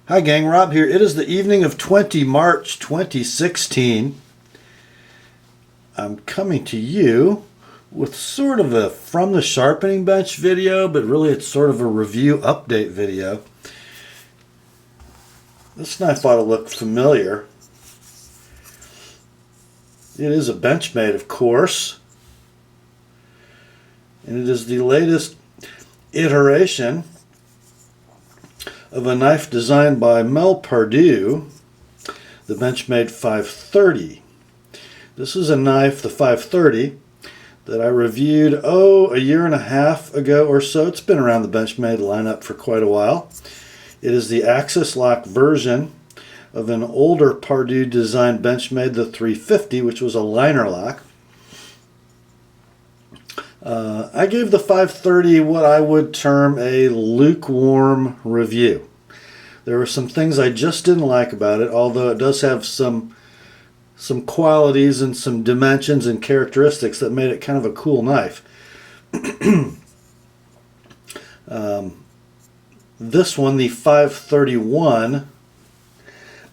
Hi gang, Rob here. It is the evening of March 2016. I'm coming to you with sort of a from the Sharpening Bench video, but really it's sort of a review update video. This knife ought to look familiar. It is a Benchmade, of course, and it is the latest iteration of a knife designed by Pardue, the Benchmade 530. This is a knife, the 530, that I reviewed, a year and a half ago or so. It's been around the Benchmade lineup for quite a while. It is the axis lock version of an older Pardue designed Benchmade, the 350, which was a liner lock. I gave the 530 what I would term a lukewarm review. There were some things I just didn't like about it, although it does have some qualities and some dimensions and characteristics that made it kind of a cool knife. This one, the 531,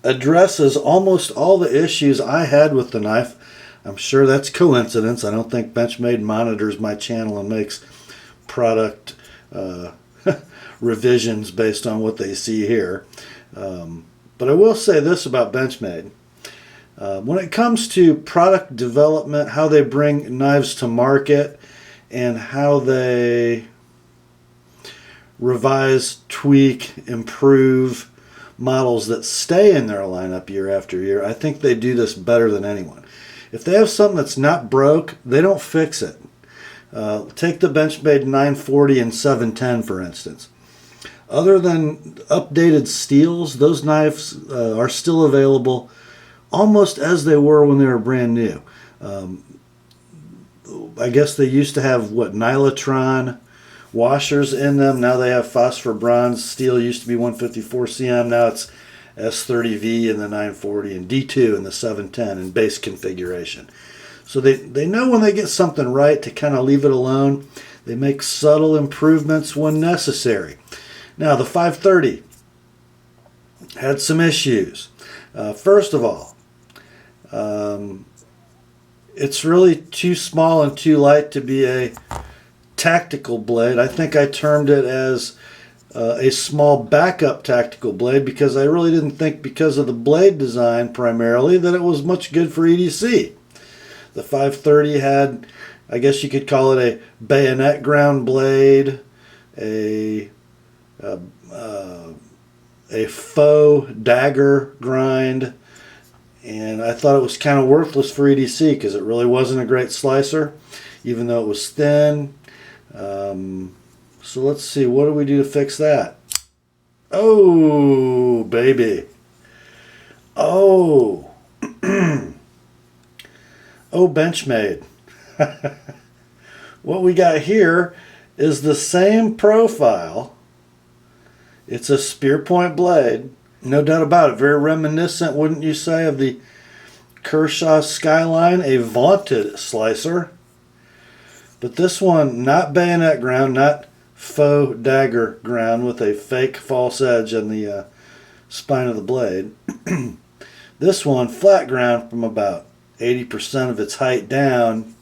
addresses almost all the issues I had with the knife. I'm sure that's coincidence. I don't think Benchmade monitors my channel and makes product revisions based on what they see here. But I will say this about Benchmade. When it comes to product development, how they bring knives to market, and how they revise, tweak, improve models that stay in their lineup year after year, I think they do this better than anyone. If they have something that's not broke, they don't fix it. Take the Benchmade 940 and 710, for instance. Other than updated steels, those knives are still available almost as they were when they were brand new. I guess they used to have, Nylotron washers in them. Now they have phosphor bronze. Steel used to be 154 cm. Now it's S30V in the 940 and D2 in the 710 in base configuration. So they know when they get something right to kind of leave it alone. They make subtle improvements when necessary. Now the 530 had some issues. First of all, it's really too small and too light to be a tactical blade. I think I termed it as a small backup tactical blade because I really didn't think, because of the blade design primarily, that it was much good for EDC. The 530 had, I guess you could call it a bayonet ground blade, a faux dagger grind, and I thought it was kind of worthless for EDC because it really wasn't a great slicer, even though it was thin. So let's see, what do we do to fix that? Oh, baby. Oh. Oh, Benchmade. What we got here is the same profile. It's a spear point blade, no doubt about it. Very reminiscent, wouldn't you say, of the Kershaw Skyline, a vaunted slicer. But this one, not bayonet ground, not faux dagger ground with a fake false edge on the spine of the blade. This one, flat ground from about 80% of its height down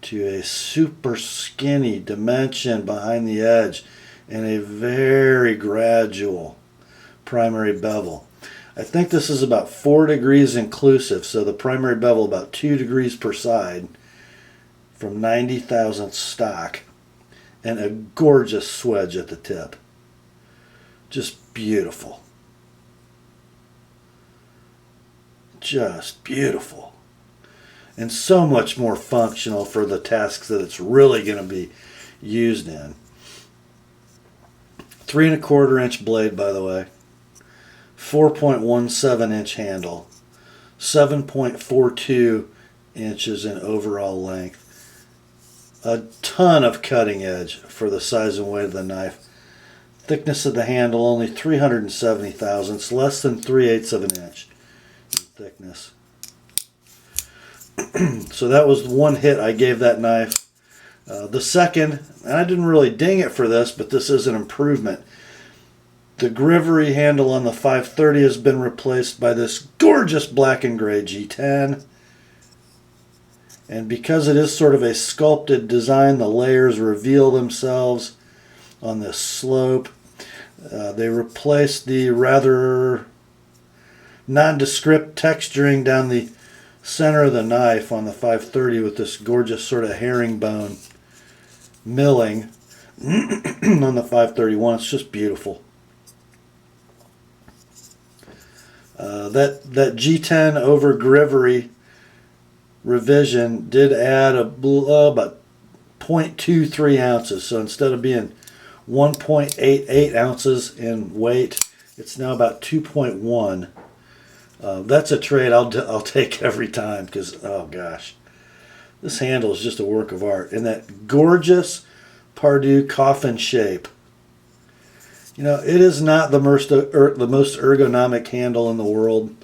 to a super skinny dimension behind the edge and a very gradual primary bevel. I think this is about 4 degrees inclusive, so the primary bevel about 2 degrees per side from 90 thousandths stock, and a gorgeous swedge at the tip. Just beautiful. Just beautiful. And so much more functional for the tasks that it's really going to be used in. 3 1/4 inch blade, by the way. 4.17 inch handle. 7.42 inches in overall length. A ton of cutting edge for the size and weight of the knife. Thickness of the handle only 370 thousandths, less than 3/8 of an inch in thickness. So that was one hit I gave that knife. The second, and I didn't really ding it for this, but this is an improvement. The Grivery handle on the 530 has been replaced by this gorgeous black and gray G10. And because it is sort of a sculpted design, the layers reveal themselves on this slope. They replaced the rather nondescript texturing down the center of the knife on the 530 with this gorgeous sort of herringbone milling on the 531. It's just beautiful. That G10 over Grivery revision did add about 0.23 ounces. So instead of being 1.88 ounces in weight, it's now about 2.1. That's a trade I'll take every time because, oh gosh, this handle is just a work of art. And that gorgeous Pardue coffin shape. You know, it is not the most ergonomic handle in the world.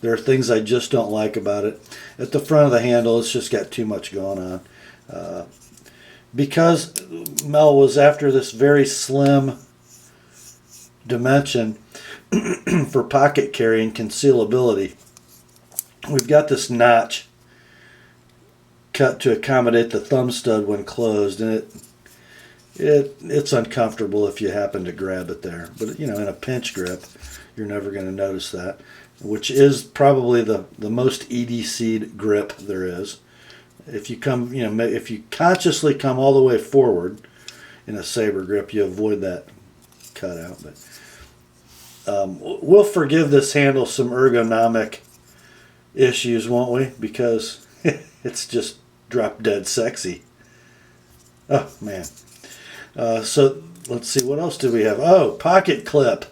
There are things I just don't like about it. At the front of the handle, it's just got too much going on. Because Mel was after this very slim dimension for pocket carry and concealability, we've got this notch cut to accommodate the thumb stud when closed, and it's uncomfortable if you happen to grab it there. But you know, in a pinch grip, you're never going to notice that, which is probably the most EDC'd grip there is. If you come, you know, if you consciously come all the way forward in a saber grip, you avoid that cutout. But we'll forgive this handle some ergonomic issues, won't we? Because it's just drop dead sexy. Oh man. So let's see, what else do we have? Oh, pocket clip.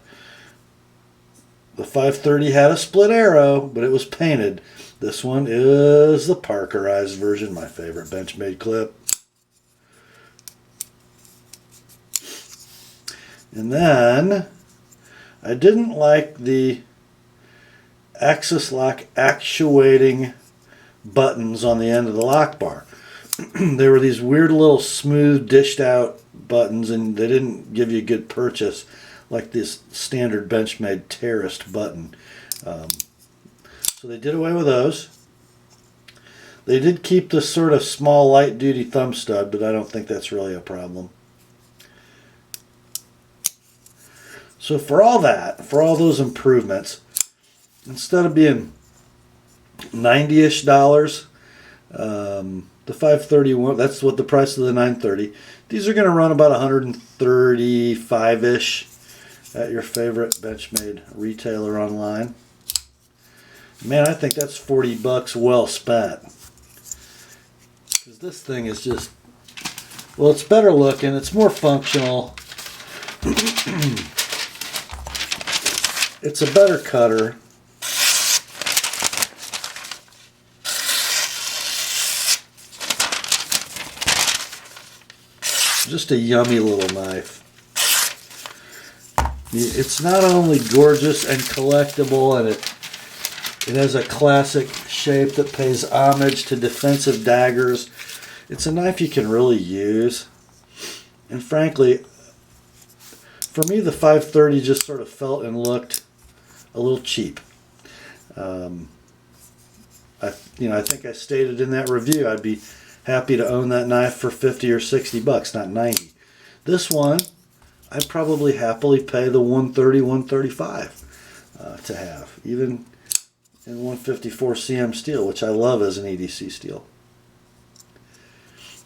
The 530 had a split arrow, but it was painted. This one is the Parkerized version, my favorite Benchmade clip. And then I didn't like the axis lock actuating buttons on the end of the lock bar. They were these weird little smooth dished out buttons, and they didn't give you a good purchase like this standard Benchmade terraced button. So they did away with those. They did keep this sort of small light duty thumb stud, but I don't think that's really a problem. So for all that, for all those improvements, instead of being $90-ish, the 531, that's what the price of the 930. These are going to run about 135-ish at your favorite Benchmade retailer online. Man, I think that's $40 well spent. Because this thing is just, well, it's better looking, it's more functional. It's a better cutter. Just a yummy little knife. It's not only gorgeous and collectible, and it has a classic shape that pays homage to defensive daggers. It's a knife you can really use. And frankly, for me, the 530 just sort of felt and looked a little cheap. I think I stated in that review I'd be happy to own that knife for $50 or $60, not $90. This one, I'd probably happily pay the $130, $135 to have, even in 154 CM steel, which I love as an EDC steel.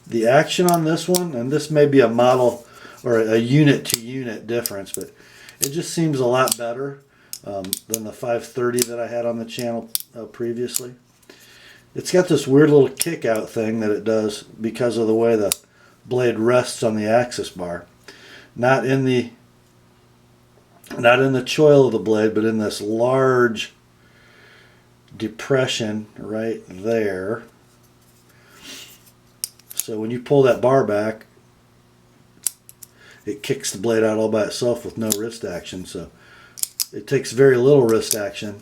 The action on this one, and this may be a model or a unit-to-unit difference, but it just seems a lot better than the 530 that I had on the channel previously. It's got this weird little kick-out thing that it does because of the way the blade rests on the axis bar. Not in the choil of the blade, but in this large depression right there. So when you pull that bar back, it kicks the blade out all by itself with no wrist action. So it takes very little wrist action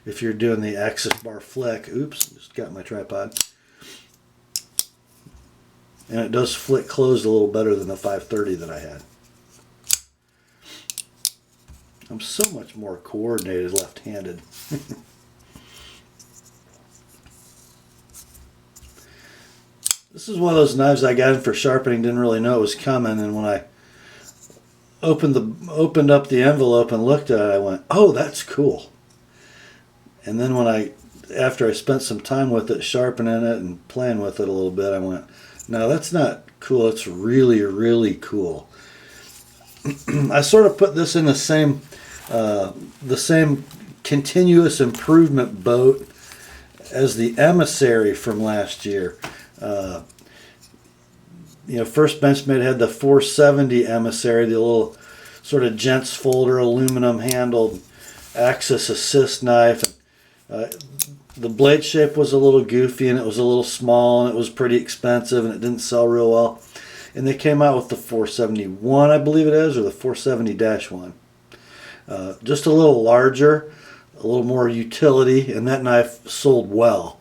if you're doing the axis bar flick. Oops, just got my tripod. And it does flick closed a little better than the 530 that I had. I'm so much more coordinated left-handed. This is one of those knives I got in for sharpening, didn't really know it was coming, and when I opened up the envelope and looked at it, I went, oh, that's cool. And then after I spent some time with it, sharpening it and playing with it a little bit, I went, no, that's not cool. It's really, really cool. I sort of put this in the same continuous improvement boat as the Emissary from last year. First Benchmade had the 470 Emissary, the little sort of gents folder, aluminum handled axis assist knife. The blade shape was a little goofy, and it was a little small, and it was pretty expensive, and it didn't sell real well. And they came out with the 471, I believe it is, or the 470-1. Just a little larger, a little more utility, and that knife sold well.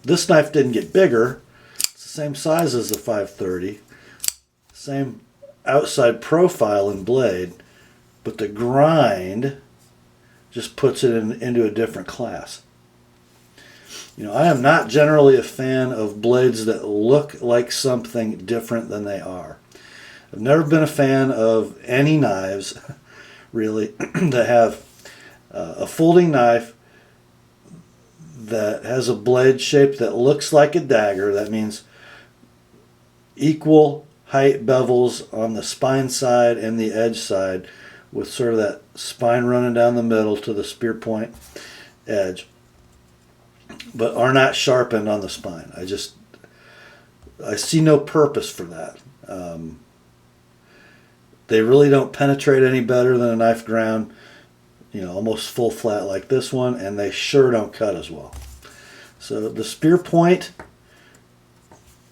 This knife didn't get bigger. It's the same size as the 530, same outside profile and blade, but the grind just puts it into a different class. I am not generally a fan of blades that look like something different than they are. I've never been a fan of any knives, really, that have a folding knife that has a blade shape that looks like a dagger. That means equal height bevels on the spine side and the edge side, with sort of that spine running down the middle to the spear point edge, but are not sharpened on the spine. I see no purpose for that. They really don't penetrate any better than a knife ground, almost full flat like this one, and they sure don't cut as well. So the spear point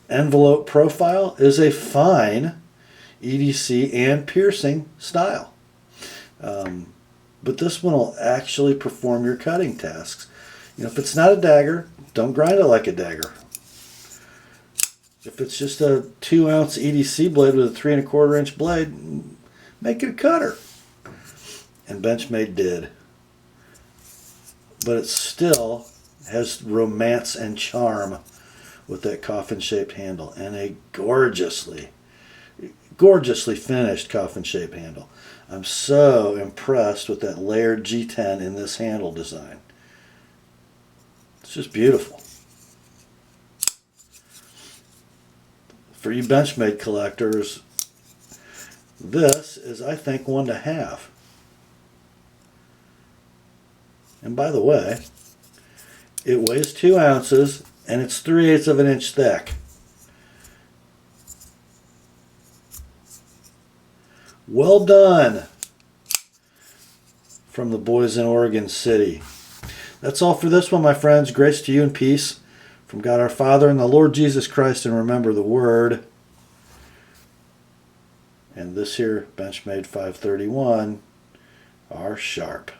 envelope profile is a fine EDC and piercing style. But this one will actually perform your cutting tasks. If it's not a dagger, don't grind it like a dagger. If it's just a 2-ounce EDC blade with a 3 1/4 inch blade, make it a cutter. And Benchmade did. But it still has romance and charm with that coffin-shaped handle, and a gorgeously finished coffin-shaped handle. I'm so impressed with that layered G10 in this handle design. It's just beautiful. For you Benchmade collectors, this is, I think, one to have. And by the way, it weighs 2 ounces and it's 3/8 of an inch thick. Well done from the boys in Oregon City. That's all for this one, my friends. Grace to you and peace from God our Father and the Lord Jesus Christ, and remember the word. And this here Benchmade 531 are sharp.